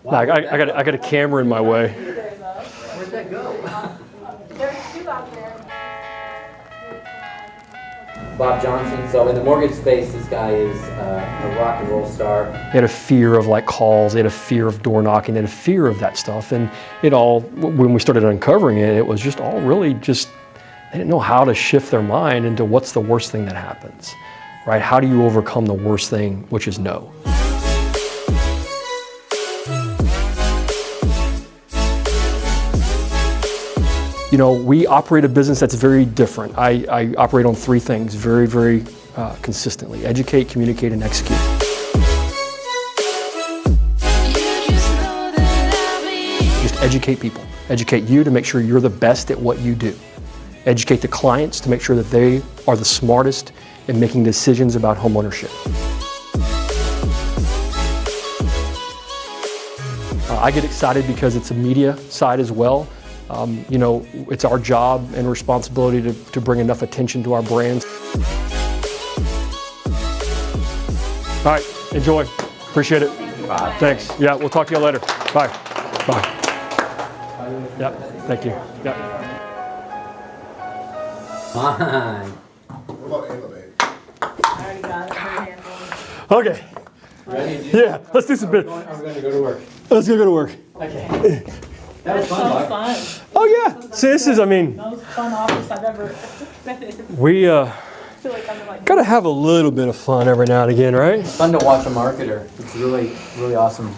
Wow, I got a camera in my way. Where'd that go? There's two out there. Bob Johnson. So in the mortgage space, this guy is a rock and roll star. They had a fear of like calls, they had a fear of door knocking, they had a fear of that stuff. And it all, when we started uncovering it, it was just all really just, they didn't know how to shift their mind into what's the worst thing that happens, right? How do you overcome the worst thing, which is no? You know, we operate a business that's very different. I operate on three things very, very consistently: educate, communicate, and execute. Just educate people. Educate you to make sure you're the best at what you do. Educate the clients to make sure that they are the smartest in making decisions about home ownership. I get excited because it's a media side as well. You know, it's our job and responsibility to bring enough attention to our brands. All right, enjoy. Appreciate it. Bye. Thanks. Yeah, we'll talk to you later. Bye. Bye. Yeah, thank you. Yeah. Fine. What about Ava, babe? I already got it. Handle. Okay. Ready? Yeah, let's do some bit. I'm going to go to work. Let's go to work. Okay. That was So fun, Bob. fun. Oh yeah. See, this is, I mean, Most fun office I've ever been in. we I feel like I'm like. gotta have a little bit of fun every now and again, right? It's fun to watch a marketer. It's really, really awesome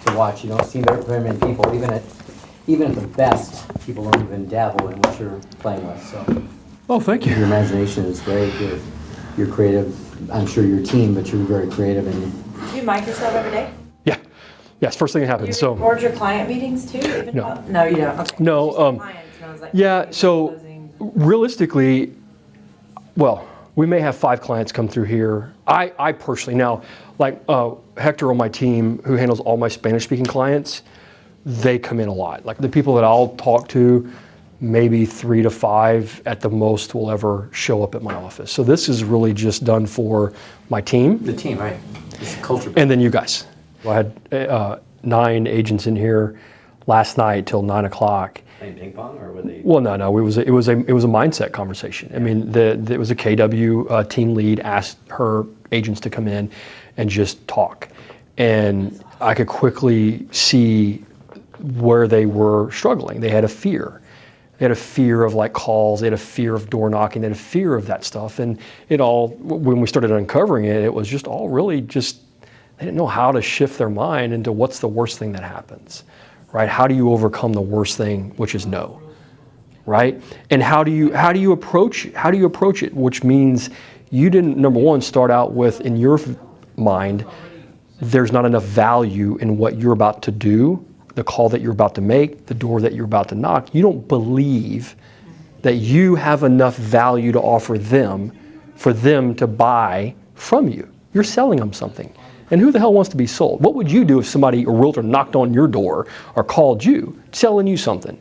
to watch. You don't see very many people, even at the best, people don't even dabble in what you're playing with. So Oh, thank your you. imagination is great. You're creative. I'm sure your team, but you're very creative. And Do you mic yourself every day? Yeah. Yes, first thing that happens. You So. record your client meetings too? Even No. though- No, you don't. Okay. No, Just the clients, and I was like, Yeah, okay, so closing. realistically, well, we may have 5 clients come through here. I personally, now, like Hector on my team, who handles all my Spanish-speaking clients, they come in a lot. Like the people that I'll talk to, maybe 3 to 5 at the most will ever show up at my office. So this is really just done for my team. the team, right? It's culture. And then you guys. Well, I had 9 agents in here last night till 9 o'clock. Playing ping pong, or were they? Well, no. It was a mindset conversation. I mean, it was a KW team lead asked her agents to come in and just talk, and I could quickly see where they were struggling. They had a fear. They had a fear of like calls. They had a fear of door knocking. They had a fear of that stuff, and it all, when we started uncovering it, it was just all really just, they didn't know how to shift their mind into what's the worst thing that happens, right? How do you overcome the worst thing, which is no, right? And how do you approach it? Which means you didn't, number one, start out with, in your mind, there's not enough value in what you're about to do, the call that you're about to make, the door that you're about to knock. You don't believe that you have enough value to offer them for them to buy from you. You're selling them something. And who the hell wants to be sold? What would you do if somebody, a realtor, knocked on your door or called you, selling you something?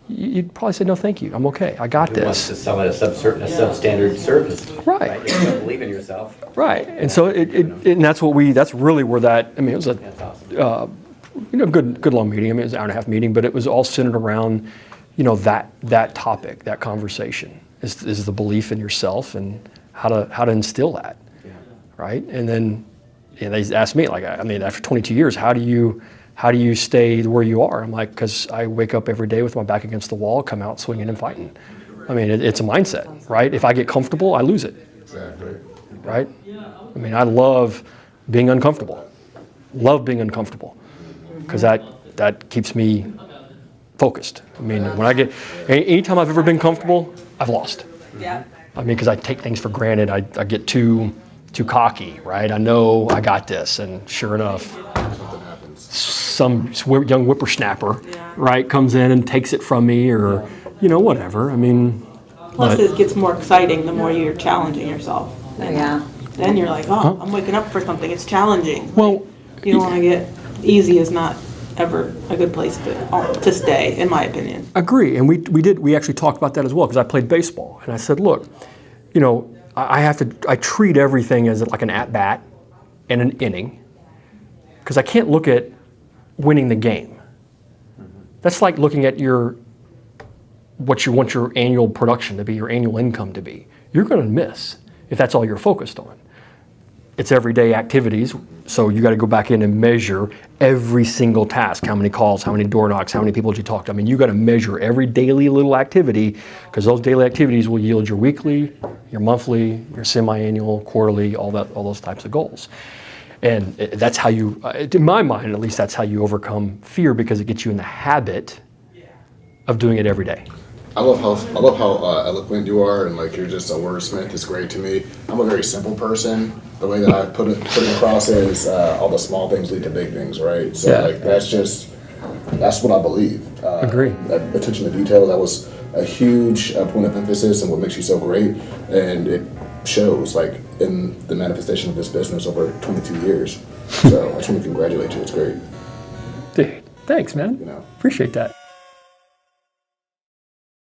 You'd probably say, no, thank you. I'm okay. I got Who wants this. to sell at a substandard service? Right. If you don't believe in yourself. Right. And so and that's really where that, I mean, it was That's awesome. good long meeting. I mean, it was an hour and a half meeting, but it was all centered around, that topic, that conversation is the belief in yourself and how to instill that. Yeah. Right. And then, they asked me, like, I mean, after 22 years, how do you stay where you are? I'm like, because I wake up every day with my back against the wall, come out swinging and fighting. I mean, it's a mindset, right? If I get comfortable, I lose it. Exactly. Right? I mean, I love being uncomfortable. Love being uncomfortable, because that keeps me focused. I mean, anytime I've ever been comfortable, I've lost. Yeah. I mean, because I take things for granted. I get too cocky, right? I know I got this, and sure enough, Something happens. some young whippersnapper, Yeah. right, comes in and takes it from me, or whatever. I mean, Plus, but- it gets more exciting the more you're challenging yourself. And Yeah. Then you're like, oh, I'm waking up for something. It's challenging. well, You don't want to get easy is not ever a good place to stay, in my opinion. agree. And we actually talked about that as well, because I played baseball, and I said, look, I treat everything as like an at bat and an inning, because I can't look at winning the game. That's like looking at what you want your annual production to be, your annual income to be. You're going to miss if that's all you're focused on. It's everyday activities, so you got to go back in and measure every single task. How many calls, how many door knocks, how many people did you talk to? I mean, you got to measure every daily little activity, because those daily activities will yield your weekly, your monthly, your semi-annual, quarterly, all those types of goals. And that's how you, in my mind at least, that's how you overcome fear, because it gets you in the habit of doing it every day. I love how eloquent you are, and like you're just a wordsmith. It's great to me. I'm a very simple person. The way that I put it across is all the small things lead to big things, right? So Yeah. like that's what I believe. Agree. Attention to detail, that was a huge point of emphasis, and what makes you so great. And it shows like in the manifestation of this business over 22 years. So I just want to congratulate you. It's great. Dude, thanks, man. You know. Appreciate that.